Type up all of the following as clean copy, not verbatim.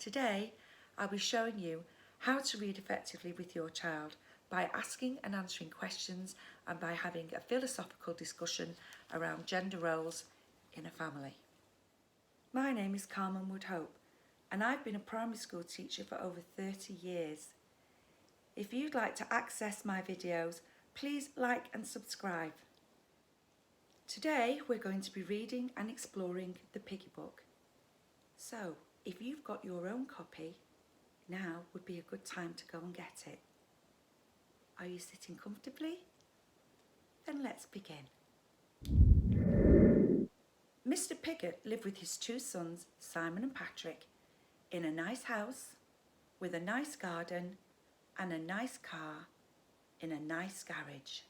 Today, I'll be showing you how to read effectively with your child by asking and answering questions and by having a philosophical discussion around gender roles in a family. My name is Carmen Woodhope and I've been a primary school teacher for over 30 years. If you'd like to access my videos, please like and subscribe. Today we're going to be reading and exploring the Piggy book. So, if you've got your own copy, now would be a good time to go and get it. Are you sitting comfortably? Then let's begin. Mr. Piggy lived with his two sons, Simon and Patrick, in a nice house, with a nice garden and a nice car in a nice garage.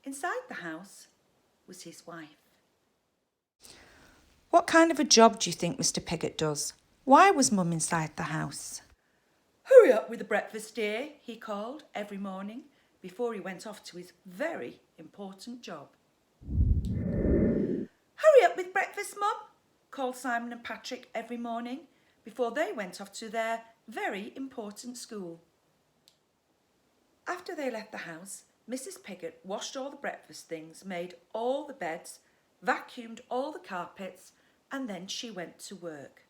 Inside the house was his wife. What kind of a job do you think Mr. Piggy does? Why was Mum inside the house? Hurry up with the breakfast, dear, he called every morning before he went off to his very important job. Hurry up with breakfast, Mum, called Simon and Patrick every morning before they went off to their very important school. After they left the house, Mrs. Piggy washed all the breakfast things, made all the beds, vacuumed all the carpets, and then she went to work.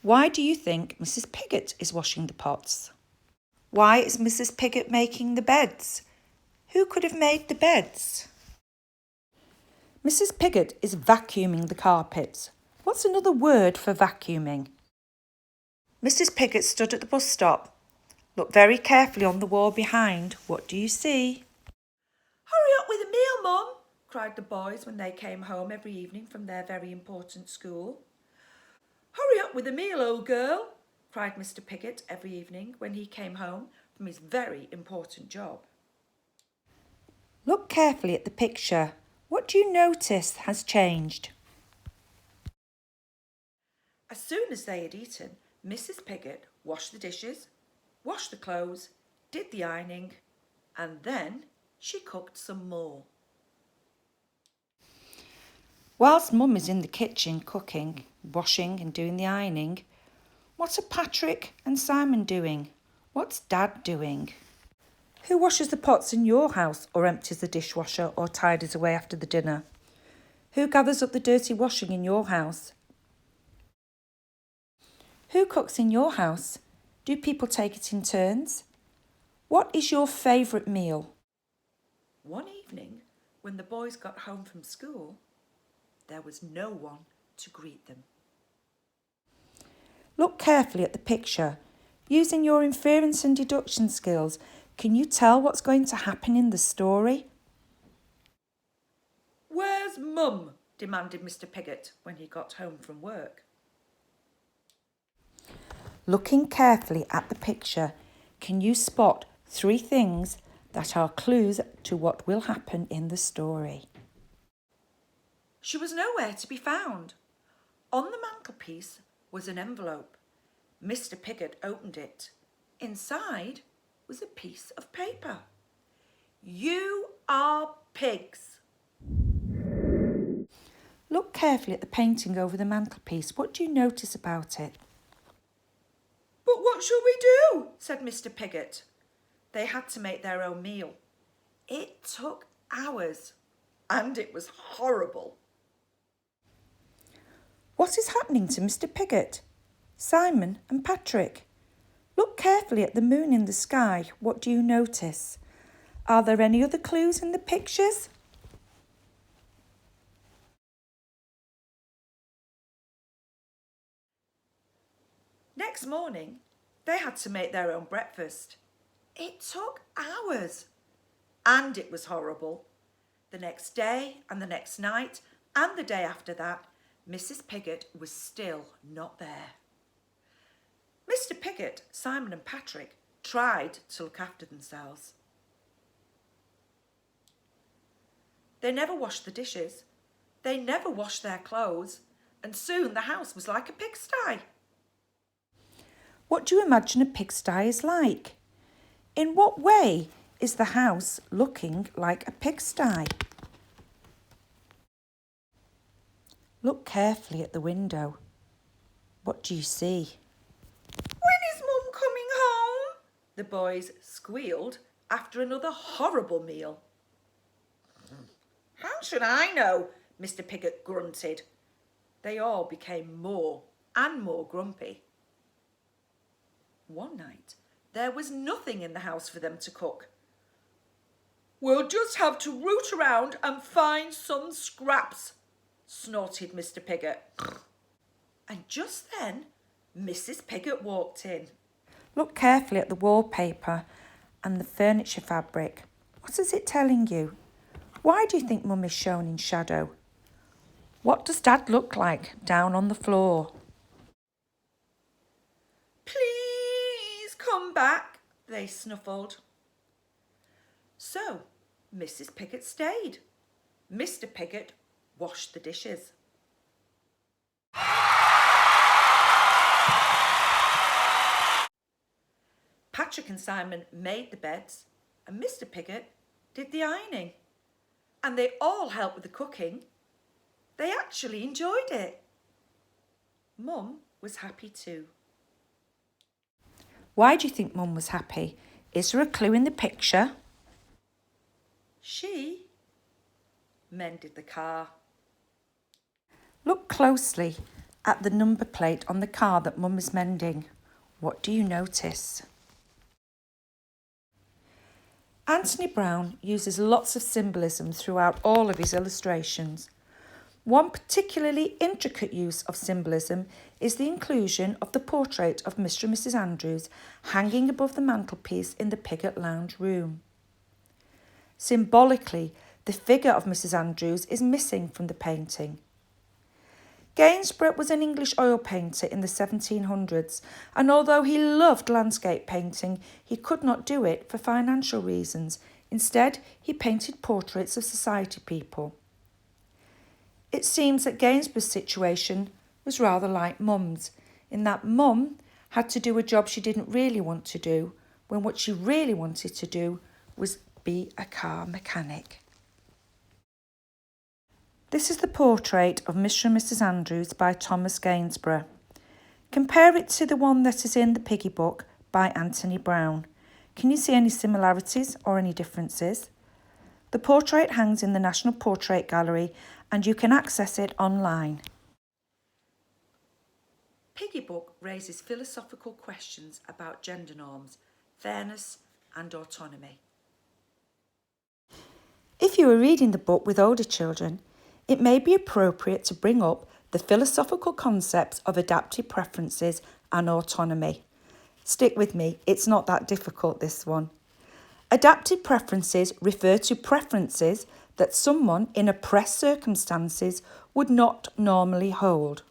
Why do you think Mrs. Piggy is washing the pots? Why is Mrs. Piggy making the beds? Who could have made the beds? Mrs. Piggy is vacuuming the carpets. What's another word for vacuuming? Mrs. Piggy stood at the bus stop. Look very carefully on the wall behind. What do you see? Hurry up with the meal, Mum, cried the boys when they came home every evening from their very important school. Hurry up with the meal, old girl, cried Mr. Piggy every evening when he came home from his very important job. Look carefully at the picture. What do you notice has changed? As soon as they had eaten, Mrs. Piggy washed the dishes, washed the clothes, did the ironing, and then she cooked some more. Whilst Mum is in the kitchen cooking, washing and doing the ironing, what are Patrick and Simon doing? What's Dad doing? Who washes the pots in your house or empties the dishwasher or tidies away after the dinner? Who gathers up the dirty washing in your house? Who cooks in your house? Do people take it in turns? What is your favourite meal? One evening, when the boys got home from school, there was no one to greet them. Look carefully at the picture. Using your inference and deduction skills, can you tell what's going to happen in the story? Where's Mum? Demanded Mr. Piggy when he got home from work. Looking carefully at the picture, can you spot 3 things that are clues to what will happen in the story? She was nowhere to be found. On the mantelpiece was an envelope. Mr. Piggy opened it. Inside was a piece of paper. You are pigs. Look carefully at the painting over the mantelpiece. What do you notice about it? But what shall we do? Said Mr. Piggy. They had to make their own meal. It took hours and it was horrible. What is happening to Mr. Piggy? Simon and Patrick. Look carefully at the moon in the sky. What do you notice? Are there any other clues in the pictures? Next morning, they had to make their own breakfast. It took hours and it was horrible. The next day and the next night and the day after that, Mrs. Piggy was still not there. Mr. Piggy, Simon and Patrick tried to look after themselves. They never washed the dishes, they never washed their clothes, and soon the house was like a pigsty. What do you imagine a pigsty is like? In what way is the house looking like a pigsty? Look carefully at the window. What do you see? When is Mum coming home? The boys squealed after another horrible meal. How should I know? Mr. Piggot grunted. They all became more and more grumpy. One night, there was nothing in the house for them to cook. We'll just have to root around and find some scraps, snorted Mr. Piggot. And just then, Mrs. Piggot walked in. Look carefully at the wallpaper and the furniture fabric. What is it telling you? Why do you think Mum is shown in shadow? What does Dad look like down on the floor? Please come back, they snuffled. So, Mrs. Piggot stayed. Mr. Piggot washed the dishes. Patrick and Simon made the beds, and Mr. Piggot did the ironing. And they all helped with the cooking. They actually enjoyed it. Mum was happy too. Why do you think Mum was happy? Is there a clue in the picture? She mended the car. Look closely at the number plate on the car that Mum is mending. What do you notice? Anthony Brown uses lots of symbolism throughout all of his illustrations. One particularly intricate use of symbolism is the inclusion of the portrait of Mr. and Mrs. Andrews hanging above the mantelpiece in the Piggot Lounge room. Symbolically, the figure of Mrs. Andrews is missing from the painting. Gainsborough was an English oil painter in the 1700s, and although he loved landscape painting, he could not do it for financial reasons. Instead, he painted portraits of society people. It seems that Gainsborough's situation was rather like Mum's, in that Mum had to do a job she didn't really want to do, when what she really wanted to do was be a car mechanic. This is the portrait of Mr. and Mrs. Andrews by Thomas Gainsborough. Compare it to the one that is in the Piggy book by Anthony Brown. Can you see any similarities or any differences? The portrait hangs in the National Portrait Gallery and you can access it online. Piggy book raises philosophical questions about gender norms, fairness and autonomy. If you are reading the book with older children, it may be appropriate to bring up the philosophical concepts of adaptive preferences and autonomy. Stick with me, it's not that difficult, this one. Adaptive preferences refer to preferences that someone in oppressed circumstances would not normally hold,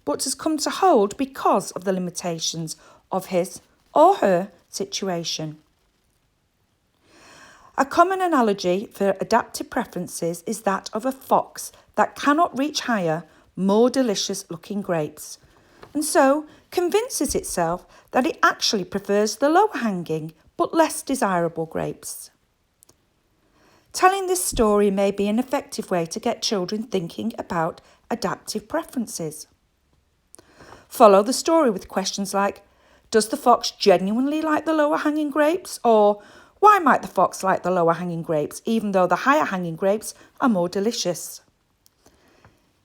but has come to hold because of the limitations of his or her situation. A common analogy for adaptive preferences is that of a fox that cannot reach higher, more delicious looking grapes, and so convinces itself that it actually prefers the lower hanging but less desirable grapes. Telling this story may be an effective way to get children thinking about adaptive preferences. Follow the story with questions like, does the fox genuinely like the lower hanging grapes? Or, why might the fox like the lower hanging grapes, even though the higher hanging grapes are more delicious?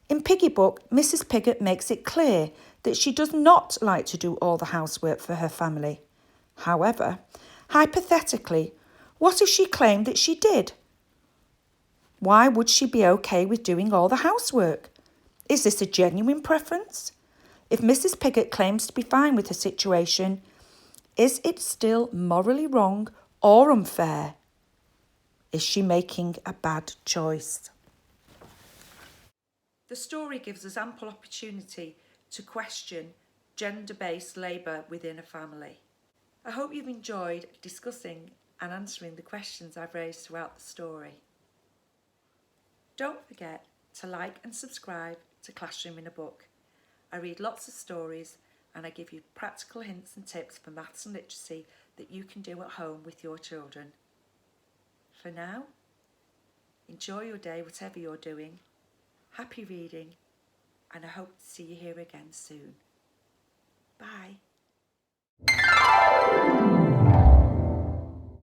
In Piggy book, Mrs. Piggot makes it clear that she does not like to do all the housework for her family. However, hypothetically, what if she claimed that she did? Why would she be okay with doing all the housework? Is this a genuine preference? If Mrs. Piggot claims to be fine with her situation, is it still morally wrong or unfair? Is she making a bad choice? The story gives us ample opportunity to question gender-based labour within a family. I hope you've enjoyed discussing and answering the questions I've raised throughout the story. Don't forget to like and subscribe to Classroom in a Book. I read lots of stories and I give you practical hints and tips for maths and literacy that you can do at home with your children. For now, enjoy your day, whatever you're doing. Happy reading, and I hope to see you here again soon.